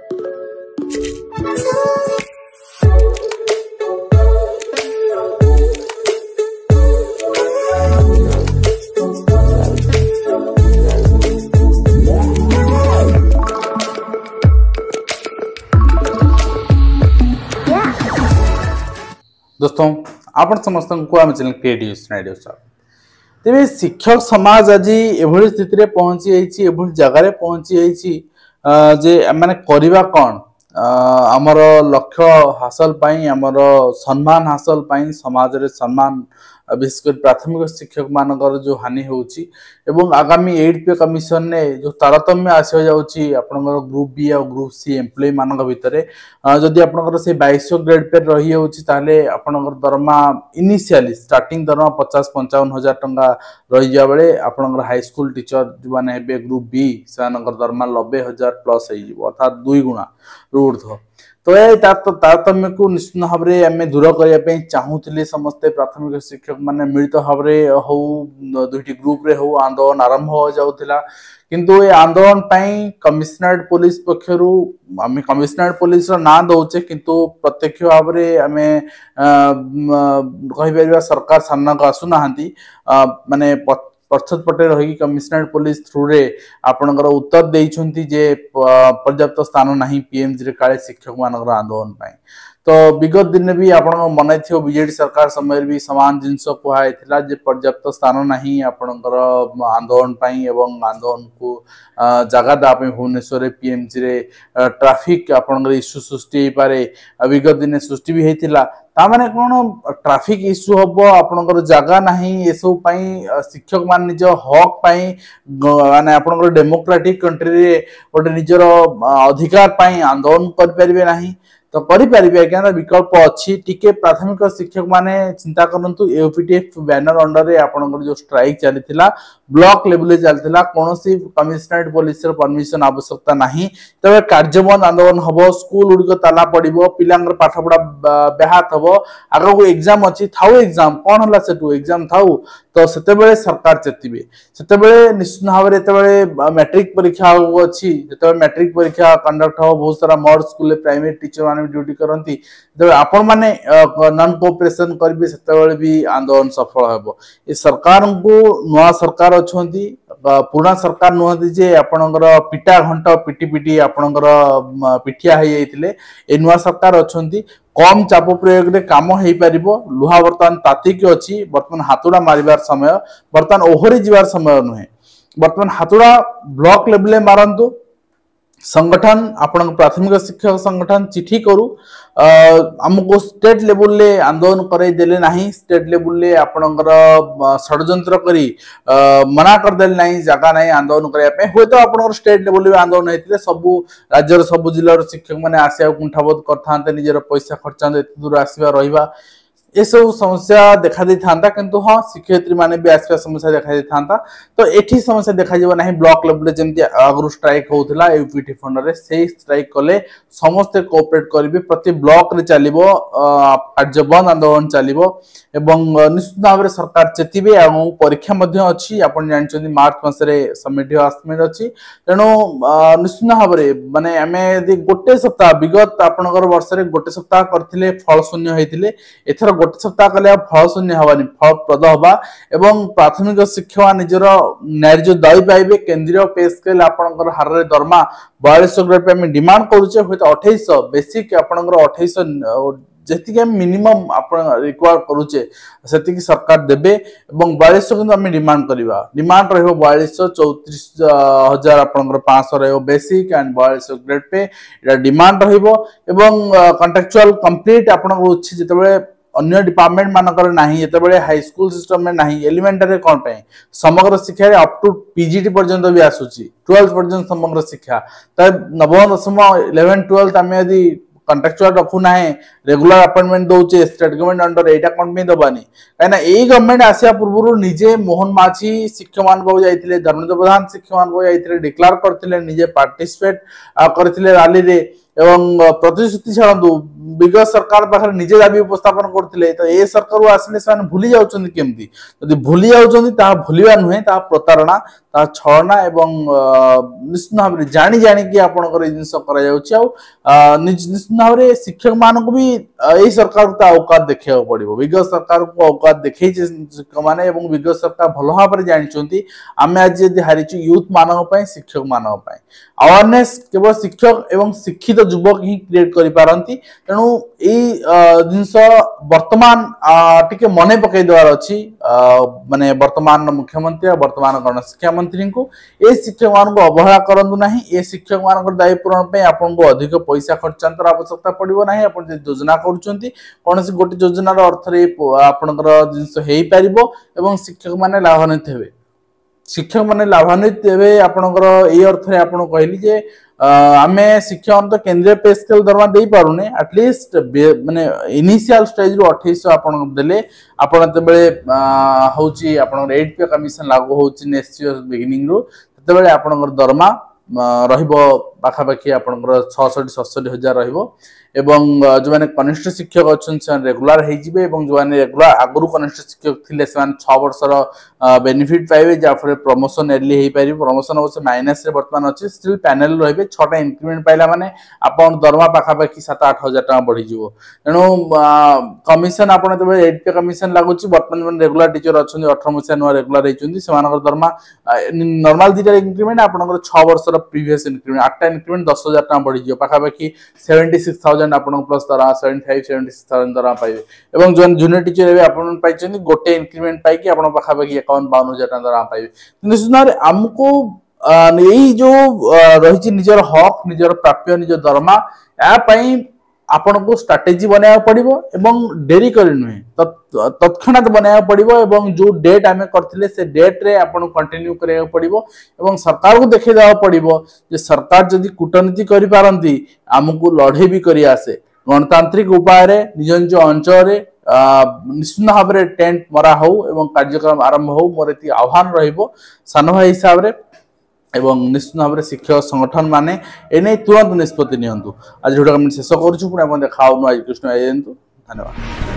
दोस्तों आपण समस्त को आम चैनल क्रिएटिव स्नाइडियो सर तेरे शिक्षक समाज आज एभली स्थिति पहुंची जाइए एभली जगार पहुंची जाइए जे माने करिबा कोन आमर लक्ष्य हासिल पाई आमर सम्मान हासिल पाई समाज रे सम्मान विशेषकर प्राथमिक शिक्षक मानकर जो हानि होउची एवं आगामी 8 पे कमिशन ने जो तारतम्य आसी जाउची आपनकर ग्रुप बी और ग्रुप सी एम्प्लॉय मानक भितरे जदि आपनकर से 2200 ग्रेड पे रही होउची ताले आपनकर दरमा इनिशियली स्टार्टिंग दरमा 50-55 हजार टंका रही जा बेले आपनकर हाई स्कूल टीचर जो माने हेबे ग्रुप बी सानकर दरमा 90,000 प्लस होई अर्थात 2 गुना ऊर्ध्व तो ये तारतम्य को निश्चित भाव में आम दूर करने चाहूले समस्ते प्राथमिक शिक्षक माने मिलित भाव में हो दुईटी ग्रुप रे हो आंदोलन आरंभ हो जाउथिला किंतु ये आंदोलन पाई कमिश्नरेट पुलिस पक्षरु आम कमिश्नरेट पुलिस ना दौचे किंतु प्रत्यक्ष भाव में आम कहि परिबा सरकार सामना को आसु नाहंती माने पश्चात पटे रही कमिश्नरेट पुलिस थ्रू रे आपनकर उत्तर देइछंती जे पर्याप्त स्थान नहीं पीएमजी रे काले शिक्षक मानकर आंदोलन पाई तो विगत दिन भी आपण मन थी बीजेडी सरकार समय भी समान जिनस कहला जे पर्याप्त स्थान नहीं आपनकर आंदोलन पाई एवं आंदोलन को जगह दापे भुवनेश्वर पीएमजी रे ट्रैफिक आपनकर इश्यू सृष्टि हो पारे विगत दिन सृष्टि भी हेतिला तामाने कोन ट्रैफिक इश्यू हबो आपनकर जगह नहीं एसो पाई शिक्षक मान निज हक पाई माने आपनकर डेमोक्रेटिक कंट्री रे गोटे निजर अधिकार पाई आंदोलन कर परिबे नहीं तो करि परिबे क्या विकल्प अच्छी टिके प्राथमिक शिक्षक माने चिंता करंतु एओपीटीएफ बैनर अंडर रे आपनकर जो स्ट्राइक चलीथिला ब्लॉक लेवल चलथिला कोनोसी कमिश्नरेट पुलिस रो परमिशन आवश्यकता नहीं तबे कार्यबंद आंदोलन हबो स्कूल उडको ताला पड़िबो पिलांगर पाठ पढ़ा ब्याहत हबो आगो को एग्जाम अछि थाउ एग्जाम कोन हला सेटू एग्जाम थाउ तो सेते बेले सरकार चेतिबे सेते बेले निश्चित भाव रे सेते बेले मैट्रिक परीक्षा अछि जेते मैट्रिक परीक्षा कंडक्ट हो बहुत सारा मॉड स्कूल प्राइमरी टीचर माने ड्यूटी करंती जब आपण माने नॉन कोऑपरेशन करबे सेते बेले भी आंदोलन सफल हेबो ए सरकार को नवा सरकार अछंती पुराना सरकार नुहति जे आपनकर पिटा घंटा पिटी पिटी आपनकर पिठिया हो जाइतिले ए नवा सरकार अछंती कम चाप प्रयोग रे काम हेई परिबो लुहा वर्तमान तातिक अछि वर्तमान हातुडा मारिबार समय वर्तमान ओहरी जिबार समय नुहे वर्तमान हातुडा ब्लॉक लेवल मारंतु संगठन आपण प्राथमिक शिक्षक संगठन चिठी करू हमको स्टेट लेवल ले आंदोलन करे देले नहीं स्टेट लेवल ले आपणकर षडयंत्र करी मना कर देले नहीं जगह नहीं आंदोलन करे पे होय तो आपणकर स्टेट लेवल ले आंदोलन हेतिले सब राज्यर सब जिल्लार शिक्षक माने आसिया कुंठाबोध करथांते निजर पैसा खर्चा एत दूर आसीबा रहिबा ये सब समस्या देखा दी था किंतु हाँ शिक्षयित्री माने भी आसवा समस्या देखा दी था तो एठी समस्या देखा जीव नहीं ब्लॉक लेवल जमती आगु स्ट्राइक होउथला यूपीटी फंड रे से स्ट्राइक कले समस्त कोऑपरेट करिवे प्रति ब्लॉक रे चलिबो कार्यबंद आंदोलन चलिबो एवं निश्चित भाव में सरकार चेतिबे और परीक्षा मध्ये अछि आपण जानछथि मार्च मास रे सबमिट आसमेट अछि तेनो निश्चित भाव में माने हमें यदि गोटे सप्ताह विगत आपनकर वर्ष रे गोटे सप्ताह करथिले फल शून्य हेतिले एथर गोटे सप्ताह कले फल शून्य हवानी फलप्रद हवा एवं प्राथमिक शिक्षा निजर न्याय दायी पाइबे केंद्रीय पे स्केल आपनकर हार रे दरमा 4200 ग्रेड पे हम डिमांड करूचे होय तो 2800 बेसिक आपनकर 2800 जेति मिनिमम आपण रिक्वायर करूचे सेति की सरकार देबे एवं 4200 किंतु हम डिमांड करबा डिमांड रहबो 4234,000 आपनकर 500 रहबो basic and 4200 grade pay Etah demand रहबो एवं कॉन्ट्रैक्चुअल कंप्लीट आपनकर उछि जेतबे अन्य डिपार्टमेंट मानकर नहीं जेतबे हाई स्कूल सिस्टम में नहीं एलिमेंटरी कोन पे समग्र शिक्षा रे अप टू पीजीटी पर्यंत भी आसुची 12th पर्यंत समग्र शिक्षा त नवम दशम 11 12th हम यदि कॉन्ट्रैक्चुअल रखु ना रेगुलर अपॉइंटमेंट दौचे स्टेट गवर्नमेंट अंडर एटा कोन पे दबानी काना एई गवर्नमेंट आसिया पूर्व निजे मोहन माछी शिक्षा मान को जाइतिले धर्मेंद्र प्रधान शिक्षा मान को जाइतिले डिक्लेयर करथिले निजे पार्टिसिपेट करथिले रैली रे एवं प्रतिश्रुति छाड़ू विगत सरकार पाखे निजे दाबी उपस्थापन करते तो ए सरकार आसिले से भूली जाउछन्ती केमती यदि भूली जाउछन्ती ता भूलिबा नुहे ता प्रतारणा ता छलना एवं निश्चित भाव में जानी जानी कि आपनकर ए जिंस करा जाउछि आ निश्चित भाव में शिक्षक मान को भी ए सरकार को औकात देखिया पड़िबो विगत सरकार को औकात देखै छै शिक्षक माने एवं विगत सरकार भलो भाव में जानिछन्ती आमे आज यदि हारिछु यूथ मानक पय शिक्षक मानक पय अवेयरनेस केवल शिक्षक एवं शिक्षित युवक ही क्रिएट करि पारंती तेणु ए जिंस वर्तमान टिके मने पकई देवार अछि माने वर्तमान मुख्यमंत्री वर्तमान गण शिक्षा मंत्री को ए शिक्षक मान को अवहेला करंतु नाही ए शिक्षक मान दायी पूरण पे आपन को अधिक पैसा खर्चांतर आवश्यकता पड़िबो नाही आपन जे योजना करूचंती कोनसी गोटे योजना रो अर्थ रे आपनकर जिंस हेई परिबो एवं शिक्षक माने लाभान्वित हेबे शिक्षक माने लाभान्वित हेबे आपनकर ए अर्थ रे आपन कहली जे आमे शिक्षक तो केंद्रीय पे स्केल दरमा दे पारुने एटलीस्ट माने इनिशियल स्टेज रो 2800 आपन देले आपन त बेले होची आपन 8 पे कमीशन लागू होची नेक्स्ट ईयर बिगिनिंग रो त बेले आपन दरमा रहिबो पाखा पाखी आपन 667 हजार रहिबो एवं जो माने कनिष्ठ शिक्षक अछन से रेगुलर हे जिबे एवं जो माने रेगुलर आगुरु कनिष्ठ शिक्षक थिले से 6 वर्षर बेनिफिट पाइबे जाफरे प्रमोशन अर्ली हे पारि प्रमोशन अवश्य माइनस रे वर्तमान अछि स्टिल पैनल रहबे 6टा इंक्रीमेंट पाइला माने आपन दरमा पाखा पाखी 7-8 हजार टाका बढ़ी जिवो तेनु कमिशन आपन तबे 8 पे कमिशन लागुची वर्तमान रेगुलर टीचर अछन 18 मसिया नो रेगुलर हेचुंदी सेमानकर दरमा नॉर्मल दीटा इंक्रीमेंट आपनकर 6 वर्षर प्रीवियस इंक्रीमेंट 8टा इंक्रीमेंट 10000 टाका बढ़ी जिवो पाखा पाखी 76000 आपन प्लस दरा 75-76,000 दरा पाइबे एवं जो जूनियर टीचर एबे आपन पाइछन गोटे इंक्रीमेंट पाइ कि आपन पाखा पाखी 51-52,000 दरा पाइबे निश्चित भाव हमको एई जो रहिछि निजर हक निजर प्राप्य निज दरमा या पई आपन को स्ट्रेटजी बनाया पड़िबो एवं देरी करि नुहे तत्क्षणात बनाया पड़िबो एवं जो डेट आमे करथिले से डेट रे आपन कंटिन्यू करिया पड़िबो एवं सरकार को देखे देवा पड़िबो जे सरकार जदि कूटनीति करि पारंती हमकु लड़े भी करि आसे गणतांत्रिक उपाय रे निज निज अंचल रे निश्चित भाव में टेंट मरा हो एवं कार्यक्रम आरंभ हो मोर एति आह्वान रहिबो सान भाई हिसाब रे एवं निश्चित भाव में शिक्षक संगठन माने एने तुरंत निष्पत्ति नियंतु आज वीडियो शेष करूछु पुणी देखा आज कृष्ण धन्यवाद।